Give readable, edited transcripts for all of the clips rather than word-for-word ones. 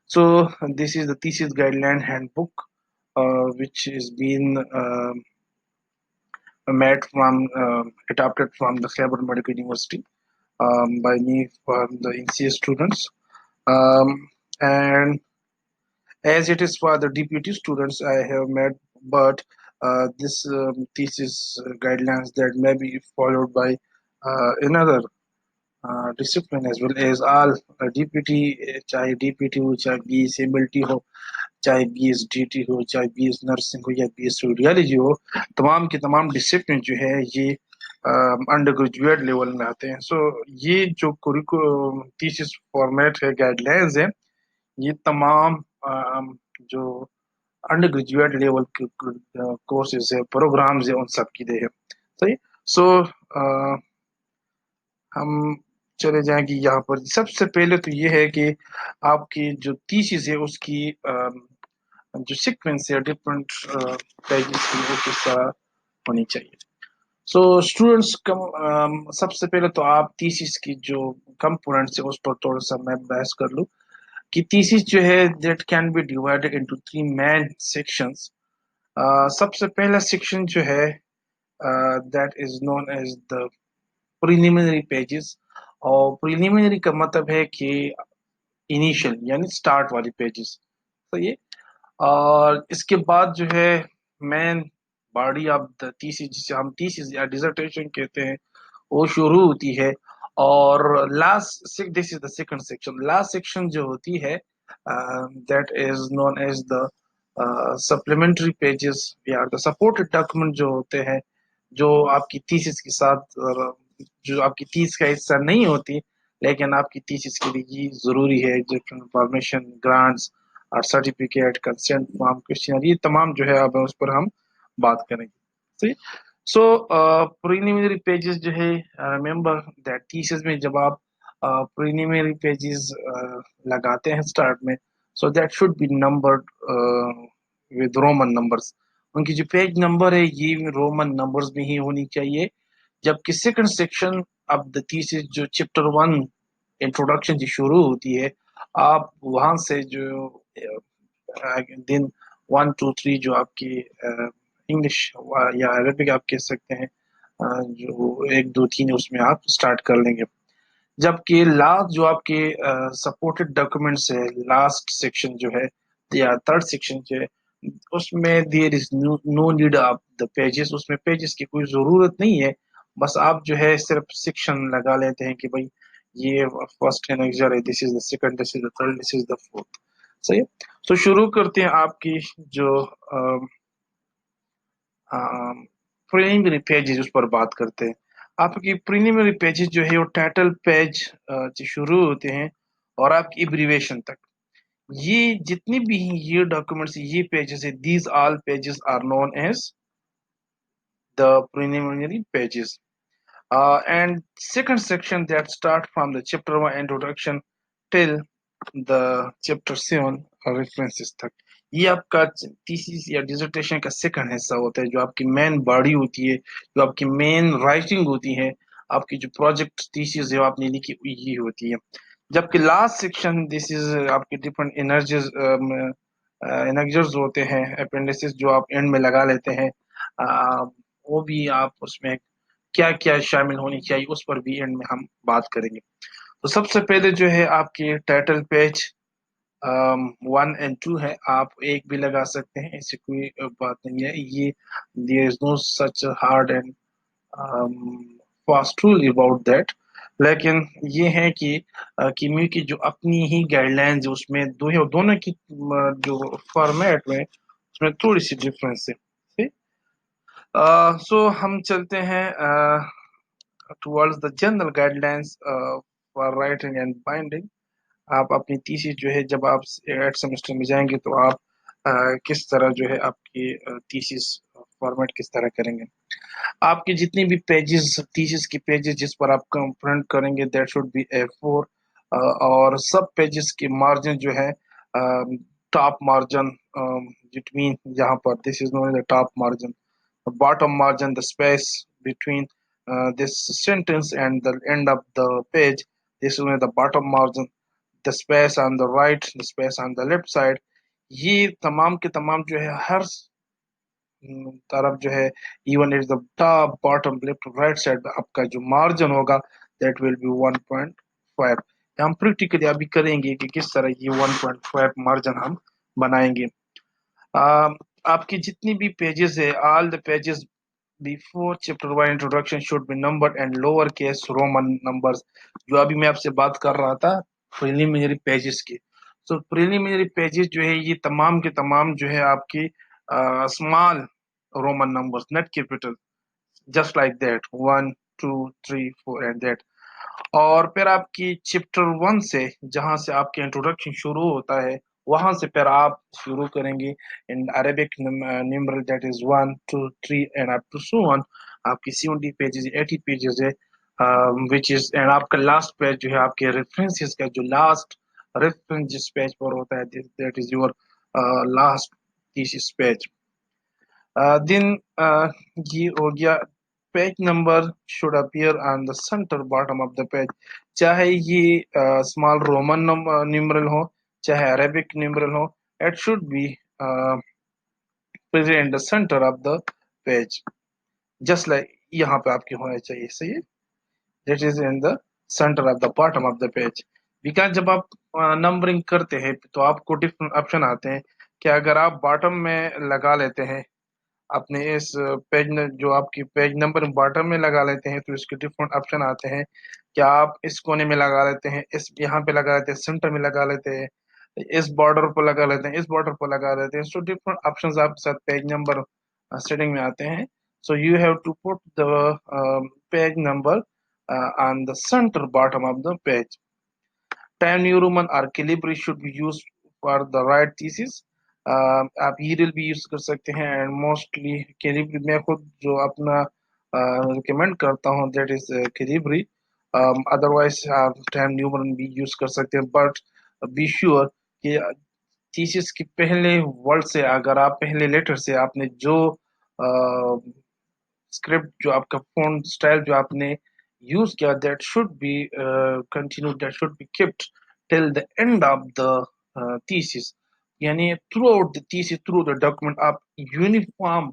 So this is the thesis guideline handbook, which is been made from adapted from the Khyber Medical University by me from the NCA students. And as it is for the DPT students, I have made, but this thesis guidelines that may be followed by another discipline as well as all DPT, चाहे DPT हो, चाहे BS MLT हो, चाहे BS DT हो, चाहे BS nursing हो या BS radiology हो, तमाम के तमाम डिसिप्लिन जो है ये अंडर ग्रेजुएट लेवल में आते हैं. सो ये जो थीसिस फॉर्मेट है, गाइडलाइंस है, ये तमाम जो अंडर ग्रेजुएट लेवल के कोर्सेज है, प्रोग्राम्स है, उन सब की दे है. सही. सो हम चले जाएंगे यहाँ पर. सबसे पहले तो ये है कि आपकी जो थीसिस है उसकी जो सीक्वेंस है डिफरेंट पेजेस की वो किस तरह होनी चाहिए. सो स्टूडेंट्स कम सबसे पहले तो आप थीसिस की जो कंपोनेंट्स है उस पर थोड़ा सा मैं बहस कर लूँ कि थीसिस जो है that can be divided into three main sections. सबसे पहला सेक्शन जो है that is known as the preliminary pages. और प्रिलिमिनरी का मतलब है कि इनिशियल यानी स्टार्ट वाली पेजेस. तो ये और इसके बाद जो है main body of the thesis, जिसे हम थीसिस या डिसर्टेशन कहते हैं, वो शुरू होती है. और last, this is the second section. Last section जो होती है that is known as the supplementary pages या द सपोर्टेड डॉक्यूमेंट जो होते हैं, जो आपकी थीसिस के साथ जो आपकी थीसिस का हिस्सा नहीं होती लेकिन आपकी थीसिस के लिए ये जरूरी है, जो इंफॉर्मेशन, ग्रांट्स और सर्टिफिकेट, कंसेंट फॉर्म, क्वेश्चन, ये तमाम जो है अब उस पर हम बात करेंगे. सही. सो प्रीलिमिनरी पेजेस जो है, रिमेंबर दैट थीसिस में जब आप प्रीलिमिनरी पेजेस लगाते हैं स्टार्ट में, so that should B numbered with Roman numbers. उनकी जो पेज नंबर है ये रोमन नंबर्स में ही होनी चाहिए. जबकि second section of the thesis जो चैप्टर 1 इंट्रोडक्शन जो शुरू होती है, आप वहां से जो दिन 1 2 3 जो आपकी इंग्लिश या अरबिक आप कह सकते हैं, जो 1 2 3 उसमें आप स्टार्ट कर लेंगे. जबकि लास्ट जो आपके सपोर्टेड डॉक्यूमेंट्स है, लास्ट सेक्शन जो है या थर्ड सेक्शन जो है, उसमें there is no need of the pages. उसमें पेजेस की कोई जरूरत नहीं है. बस आप जो है सिर्फ सेक्शन लगा लेते हैं कि भाई ये फर्स्ट एनेक्सर है, this is the second, this is the third, this is the fourth. सही है. तो शुरू करते हैं आपकी जो प्रीलिमिनरी पेजेस उस पर बात करते हैं. आपकी प्रीलिमिनरी पेजेस जो है वो टाइटल पेज से शुरू होते हैं और आपकी इब्रीवेशन तक. ये जितनी भी ये डॉक्यूमेंट्स, ये पेजेस है, these all pages are known as the preliminary pages. And second section that start from the chapter 1 introduction till the chapter 7 references तक. ये आपका थीसिस या डिसर्टेशन का सेकंड हिस्सा होता है, जो आपकी मेन बॉडी होती है, जो आपकी मेन राइटिंग होती है, आपकी जो प्रोजेक्ट थीसिस है आपने लिखी ये होती है. जबकि लास्ट सेक्शन दिस इज आपके डिफरेंट एनर्जीज, एनर्जीज होते हैं, अपेंडिसेस जो आप एंड में लगा लेते हैं. वो भी आप उसमें क्या क्या शामिल होनी चाहिए उस पर भी एंड में हम बात करेंगे. तो सबसे पहले जो है आपके टाइटल पेज 1 and 2 है, आप एक भी लगा सकते हैं, ऐसी कोई बात नहीं है. ये there is no such hard and fast rule about that. लेकिन ये है कि किमी की जो अपनी ही गाइडलाइंस है उसमें दो है, दोनों की जो फॉर्मेट में उसमें थोड़ी सी डिफरेंस है. सो हम चलते हैं towards the general guidelines for writing and binding. आप अपनी थीसिस जो है जब आप 8th सेमेस्टर में जाएंगे तो आप किस तरह जो है आपकी थीसिस फॉर्मेट किस तरह करेंगे. आपकी जितनी भी पेजेस, थीसिस की पेजेस जिस पर आप प्रिंट करेंगे दैट शुड बी A4. और सब पेजेस के मार्जिन जो है, टॉप मार्जिन बिटवीन, यहाँ पर this is known as the top margin, bottom margin, the space between this sentence and the end of the page, this is the bottom margin. The space on the right, the space on the left side, ये तमाम के तमाम जो है हर तरफ जो है, even it the top bottom left right side, आपका जो मार्जिन होगा दैट विल बी 1.5। हम प्रैक्टिकली अभी करेंगे कि किस तरह ये 1.5 मार्जिन हम बनाएंगे। अ, आपकी जितनी भी पेजेस है, all the pages before chapter 1 introduction should be numbered and lower case Roman numbers. जो अभी मैं आपसे बात कर रहा था प्रिलिमिनरी पेजेस की, तो प्रिलिमिनरी पेजेस जो है ये तमाम के तमाम जो है आपकी small Roman numbers, not capital, just like that 1 2 3 4 and that. और फिर आपकी चैप्टर 1 से जहां से आपके इंट्रोडक्शन शुरू होता है, वहां से फिर आप शुरू करेंगे in Arabic numeral, that is 1 2 3 and up to so on. आपकी 70 पेजेस 80 पेजेस है, विच इज, एंड आपका लास्ट पेज जो है आपके रेफरेंसेस का जो लास्ट रेफरेंस जिस पेज पर होता है, that is your last thesis page. Then ये हो गया। Page number should appear on the centre bottom of the page, चाहे ये स्मॉल रोमन न्यूमरल हो, चाहे अरेबिक न्यूमरल हो, it should be present in the centre of the page, just like यहाँ पे आपके होना चाहिए, सही है, that is in the centre of the bottom of the page. Because जब आप नंबरिंग करते हैं तो आपको डिफरेंट ऑप्शन आते हैं कि अगर आप बॉटम में लगा लेते हैं अपने इस पेज जो आपकी पेज नंबर बॉटम में लगा लेते हैं, तो इसके डिफरेंट ऑप्शन आते हैं। क्या आप इस कोने में लगा लेते हैं, इस यहाँ पे लगा लेते हैं, सेंटर में लगा लेते हैं, इस बॉर्डर पर लगा लेते हैं, इस बॉर्डर पर लगा लेते हैं। सो डिफरेंट ऑप्शंस आपके साथ पेज नंबर सेटिंग में आते हैं। So you have to put the page number on the centre bottom of the page. Times New Roman और Calibri should be use for the write thesis. आप Arial भी use कर सकते हैं, and mostly Calibri मैं खुद जो अपना रिकमेंड करता हूँ दैट इज कैलिब्री। अदरवाइज आप टाइम न्यू रोमन भी यूज कर सकते हैं, बट बी श्योर कि थीसिस के पहले वर्ड से, अगर आप पहले लेटर से आपने जो स्क्रिप्ट, जो आपका फ़ॉन्ट स्टाइल जो आपने यूज़ किया, that should B continue, that should B kept till the end of the thesis। यानी through out the thesis, through the document आप यूनिफॉर्म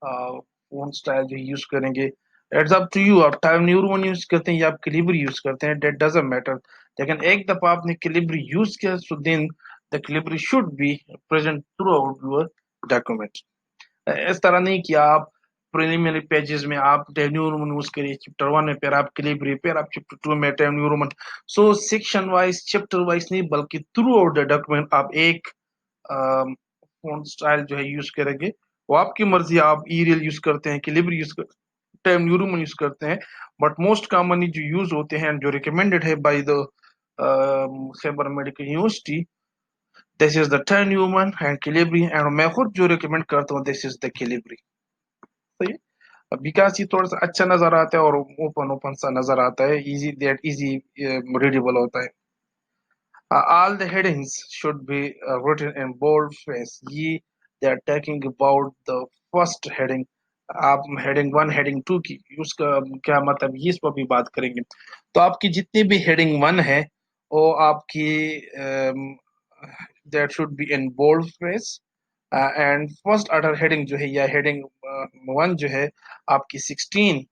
फ़ॉन्ट स्टाइल जो यूज़ करेंगे। इट्स अप टू यू, आप Times New Roman use करते हैं या आप Calibri use करते हैं, दैट डजंट मैटर। लेकिन एक दफ़ा आपने कैलिबरी यूज़ किया, so then the Calibri should be present throughout your document. इस तरह नहीं कि आप प्रिलिमिनरी पेजेस में आप टाइम न्यू रोमन यूज करिए, चैप्टर 1 में फिर आप कैलिबरी, फिर आप चैप्टर 2 में time New Roman. So section wise, chapter wise नहीं, बल्कि थ्रू आउट द डॉक्यूमेंट आप एक फॉन्ट स्टाइल जो है यूज करेंगे। वो आपकी मर्जी, आप ईरियल यूज करते हैं, कैलिबरी यूज कर, टाइम न्यू रोमन यूज करते हैं, बट मोस्ट कॉमनली जो यूज होते हैं, जो रिकमेंडेड है by the Khyber medical university, this is the time New Roman and Calibri, and मैं खुद जो रिकमेंड करता हूँ दिस इज द कैलिबरी। सही है, विकास ये थोड़ा सा अच्छा नजर आता है और ओपन ओपन सा नजर आता है, इजी, दैट इजी रीडेबल होता है। All the headings should be written in bold face। ये they are talking about the first heading। आप हेडिंग 1 हेडिंग 2 की उसका क्या मतलब, ये इस पर भी बात करेंगे। तो आपकी जितनी भी हेडिंग 1 है वो आपकी that should be in bold face. And first order heading जो है या हेडिंग 1 जो है आपकी 16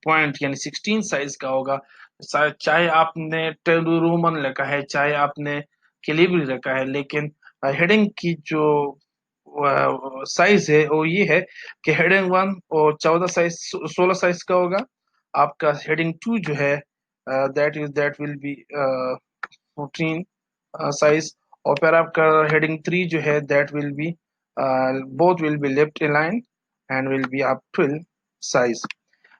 पॉइंट यानी 16 साइज का होगा। चाहे आपने टेलु रोमन रखा है, चाहे आपने कैलिबरी रखा है, लेकिन हेडिंग की जो साइज है वो ये है कि हेडिंग 1 और 14 साइज 16 साइज का होगा। आपका हेडिंग 2 जो है दैट विल बी 14 साइज। और फिर आपका हेडिंग 3 जो है that will B, both will be left align and will be आप 12 साइज।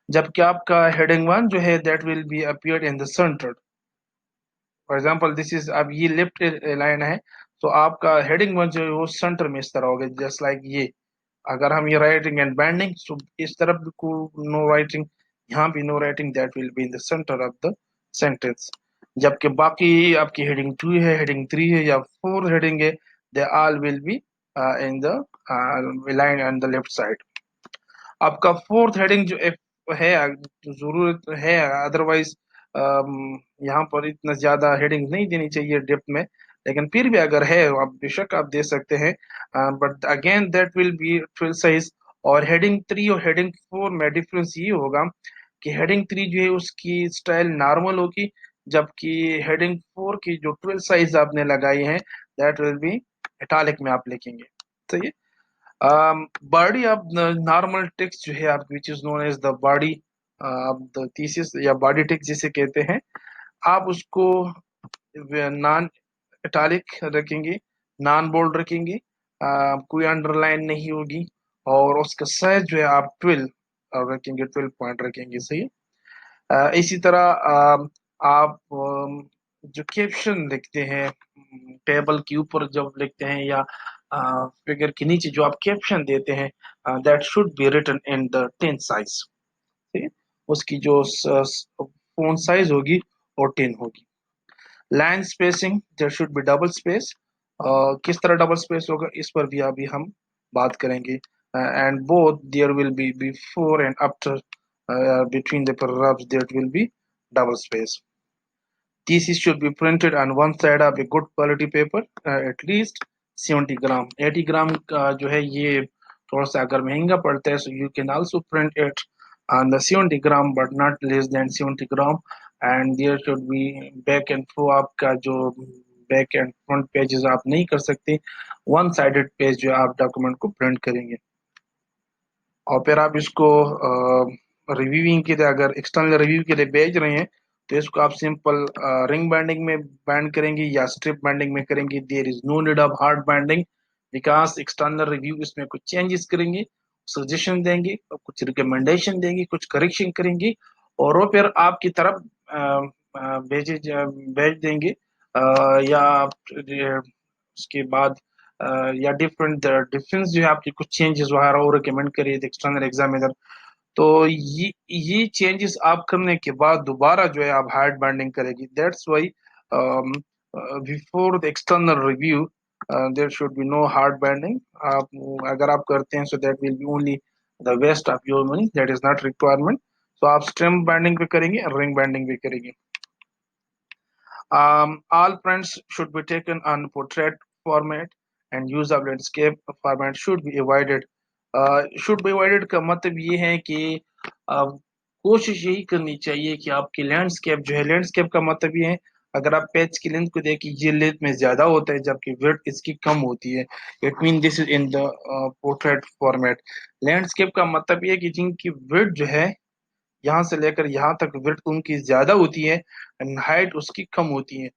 जबकि आपका हेडिंग 1 जो है that will B appeared in the centre. For example this is, अब ये लेफ्ट लाइन है, तो आपका हेडिंग 1 जो है वो सेंटर में इस तरह होगा, जस्ट लाइक ये। अगर हम ये राइटिंग एंड बैंडिंग, सो इस तरफ भी को नो राइटिंग, यहाँ भी no writing, that will be in the centre of the sentence. जबकि बाकी आपकी हेडिंग 2 है, हेडिंग 3 है या 4 हेडिंग है, they all will be in the line on the left side. आपका फोर्थ हेडिंग जो है, जरूरत है, अदरवाइज यहाँ पर इतना ज्यादा हेडिंग नहीं देनी चाहिए डेप्थ में, लेकिन फिर भी अगर है आप बेशक आप दे सकते हैं। But again that will B twill size. और हेडिंग 3 और हेडिंग 4 में डिफरेंस ये होगा कि हेडिंग 3 जो है उसकी स्टाइल नॉर्मल होगी, जबकि हेडिंग 4 की जो ट्विल साइज आपने लगाई है दैट विल बी इटालिक में आप लिखेंगे। सही है। बॉडी ऑफ नॉर्मल टेक्स्ट जो है आप which is known as the body of the thesis या बॉडी टेक्स्ट जिसे कहते हैं, आप उसको नॉन इटालिक रखेंगे, नॉन बोल्ड रखेंगे, कोई अंडरलाइन नहीं होगी, और उसका साइज जो है आप 12 रखेंगे, 12 पॉइंट रखेंगे। सही है। इसी तरह आप जो कैप्शन लिखते हैं टेबल के ऊपर जब लिखते हैं या फिगर के नीचे जो आप कैप्शन देते हैं, that should be written in the 10 size. ठीक है। उसकी जो फॉन्ट साइज होगी वो 10 होगी। Line spacing there should be double space. किस तरह डबल स्पेस होगा इस पर भी अभी हम बात करेंगे। And both there will be before and after between the paragraphs there will be double space. Thesis should be printed on one side of a good quality paper, at least 70 ग्राम। 80 ग्राम का जो है ये थोड़ा सा अगर महंगा पड़ता है, so you can also print it on the 70 gram but not less than 70 gram. and there should be back and forth आपका जो बैक एंड फ्रंट पेजेस आप नहीं कर सकते, वन साइडेड पेज जो आप डॉक्यूमेंट को प्रिंट करेंगे। और फिर आप इसको रिव्यूइंग के लिए अगर एक्सटर्नल रिव्यू के लिए भेज रहे हैं तो इसको आप सिंपल रिंग बाइंडिंग में बाइंड करेंगे या स्ट्रिप बाइंडिंग में करेंगे। There is no need of hard binding because external review इसमें कुछ चेंजेस करेंगे, सजेशन देंगे, कुछ रिकमेंडेशन देंगे, कुछ करेक्शन करेंगे, और वो फिर आपकी तरफ भेज देंगे। या उसके बाद या डिफरेंट डिफरेंस जो है आपकी कुछ चेंजेस वगैरह वो रिकमेंड करिए एक्सटर्नल एग्जामिनर। तो ये चेंजेस आप करने के बाद दोबारा जो है आप हार्ड बाइंडिंग करेगी। That's why before the external review there should be no hard binding. आप अगर आप करते हैं so that will be only the waste of your money, that is not requirement. तो आप स्ट्रिम बाइंडिंग भी करेंगे और रिंग बाइंडिंग भी करेंगे। All prints should be taken on portrait format and use of landscape format should be avoided. Should be avoided का मतलब ये है कि कोशिश यही करनी चाहिए कि आपकी लैंडस्केप जो है, लैंडस्केप का मतलब ये है अगर आप पेज की लेंथ को देखिए ये लेंथ में ज्यादा होता है जबकि विड्थ इसकी कम होती है। It mean this is in the portrait format. Landscape का मतलब ये है कि जिनकी विड्थ जो है यहाँ से लेकर यहाँ तक विड्थ उनकी ज्यादा होती है एंड हाइट उसकी कम होती है।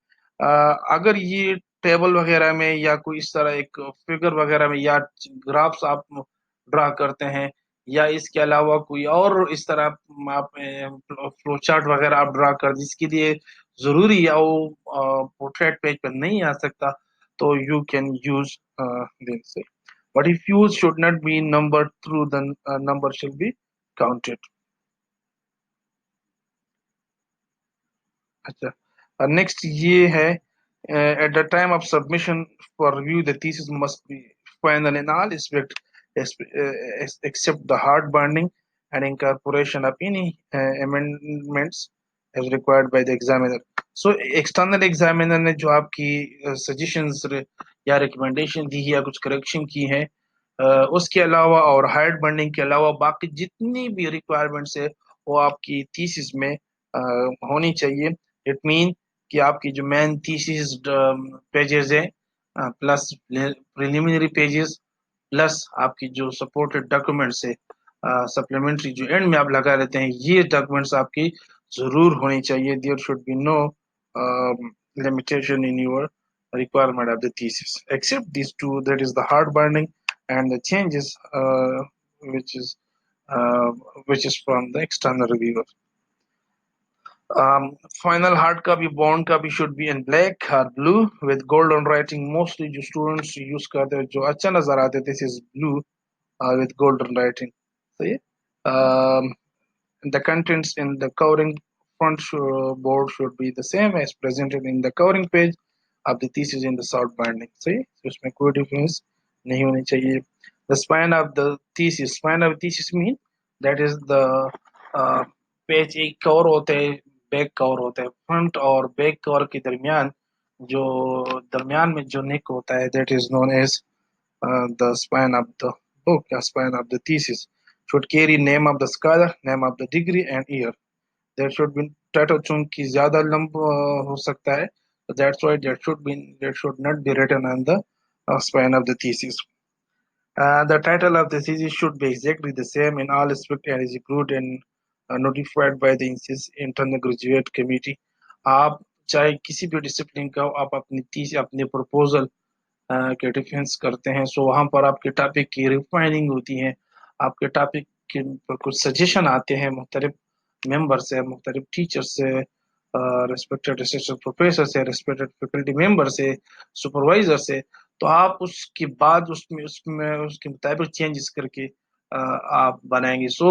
अगर ये टेबल वगैरह में या कोई इस तरह एक फिगर वगैरह में या ग्राफ्स आप ड्रा करते हैं या इसके अलावा कोई और इस तरह आप फ्लो चार्ट वगैरह आप ड्रा कर जिसके लिए जरूरी है वो पोर्ट्रेट पेज पर नहीं आ सकता, तो you can use this. But if use should not be number through the number should be counted. अच्छा, नेक्स्ट ये है at the time of submission for review the thesis must be final in all aspect except the hard binding and incorporation of any amendments as required by the examiner. So external examiner ने जो आपकी suggestions या recommendation दी है या कुछ correction की है, उसके अलावा और हार्ड बर्निंग के अलावा बाकी जितनी भी रिक्वायरमेंट्स है वो आपकी थीसिस में होनी चाहिए। इट मीन कि आपकी जो मेन थीसिस पेजेस है प्लस प्रिलिमिनरी पेजेस प्लस आपकी जो सपोर्टेड डॉक्यूमेंट्स है सप्लीमेंट्री जो एंड में आप लगा लेते हैं, ये डॉक्यूमेंट्स आपकी जरूर होनी चाहिए। There should be no limitation in your requirement of the thesis except these two, that is the hard binding and the changes which is uh, which is from the external reviewer. Final hard का भी bond का भी should be in black और blue with golden writing. Mostly जो students use करते हैं जो अच्छा नजर आते थे, this is blue with golden writing. So yeah, the contents in the covering board should be the same as presented in the covering page of the thesis in the short binding. So yeah, so उसमें कोई difference नहीं होनी चाहिए। The spine of the thesis mean that is the uh, page एक cover होते हैं back cover होता है, फ्रंट और बैक कवर के दरमियान जो दरमियान में जो नेक होता है, that is known as the spine of the book, the spine of the thesis, should carry name of the scholar, name of the degree, and year. There should be title चूंकि ज्यादा लंब हो सकता है, so that's why that should not be written on the spine of the thesis. The title of the thesis should be exactly the same in all aspects and is approved and notified by the internal graduate committee. आप चाहे किसी भी discipline का हो, आप अपनी तीस अपने प्रपोजल के डिफेंस करते हैं, सो वहां पर आपके टॉपिक की रिफाइनिंग होती है, आपके टॉपिक के पर कुछ सजेशन आते हैं मुख्तलिफ मेंबर से, मुख्तलिफ टीचर से, रेस्पेक्टेड असिस्टेंट प्रोफेसर से, रेस्पेक्टेड फैकल्टी मेंबर से, सुपरवाइजर से, तो आप उसके बाद उसमें उसके मुताबिक चेंजेस करके आप बनाएंगे। सो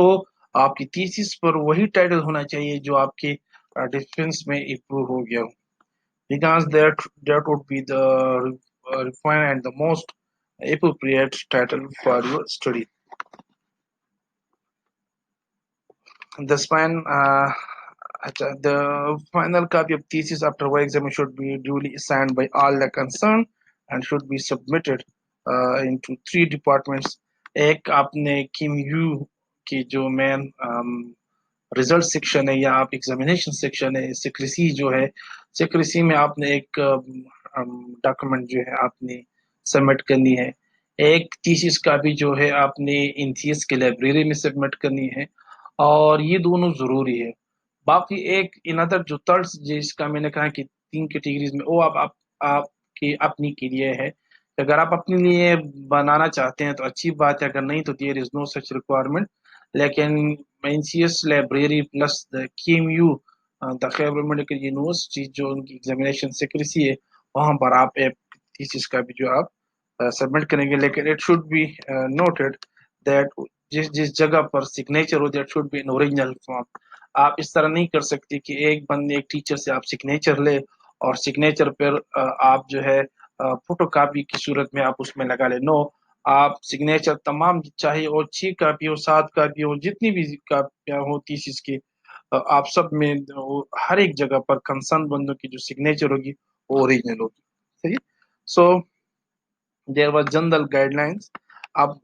आपकी थीसिस पर वही टाइटल होना चाहिए जो आपके डिफेंस में इम्प्रूव हो गया हो, because that would be the refined and the most appropriate title for your study. The span, the final copy of thesis after one exam should be duly signed by all the concerned and should be submitted into three departments. एक आपने किम you की जो main result section है या आप examination section है, secrecy जो है, सिक्रेसी में आपने एक डॉक्यूमेंट जो है आपने सबमिट करनी है। एक थीसिस का भी जो है आपने इंथियस के लाइब्रेरी में सबमिट करनी है, और ये दोनों जरूरी है। बाकी एक इनदर जो थर्ड जिसका मैंने कहा कि तीन कैटेगरीज में, वो आपकी अपनी के लिए है। अगर आप अपने लिए बनाना चाहते हैं तो अच्छी बात है, अगर नहीं तो there is no such requirement. लेकिन NCS library plus the KMU, the Khyber medical university, जो उनकी एग्जामिनेशन सिक्रेसी है, वहां पर आप एक थीसिस का भी जो आप सबमिट करेंगे। लेकिन it should be noted that जिस जिस जगह पर सिग्नेचर हो, that should be in original form. आप इस तरह नहीं कर सकते कि एक बंदे एक टीचर से आप सिग्नेचर ले और सिग्नेचर पर आप जो है फोटो कॉपी की सूरत में आप उसमें लगा ले। नो, आप सिग्नेचर तमाम, चाहे वो 6 कॉपी हो, 7 कॉपी हो, जितनी भी कॉपियां हो थीसिस की, आप सब में हर एक जगह पर कंसर्न बंदों की जो सिग्नेचर होगी वो ओरिजिनल होगी। सही। So there was general guidelines. अब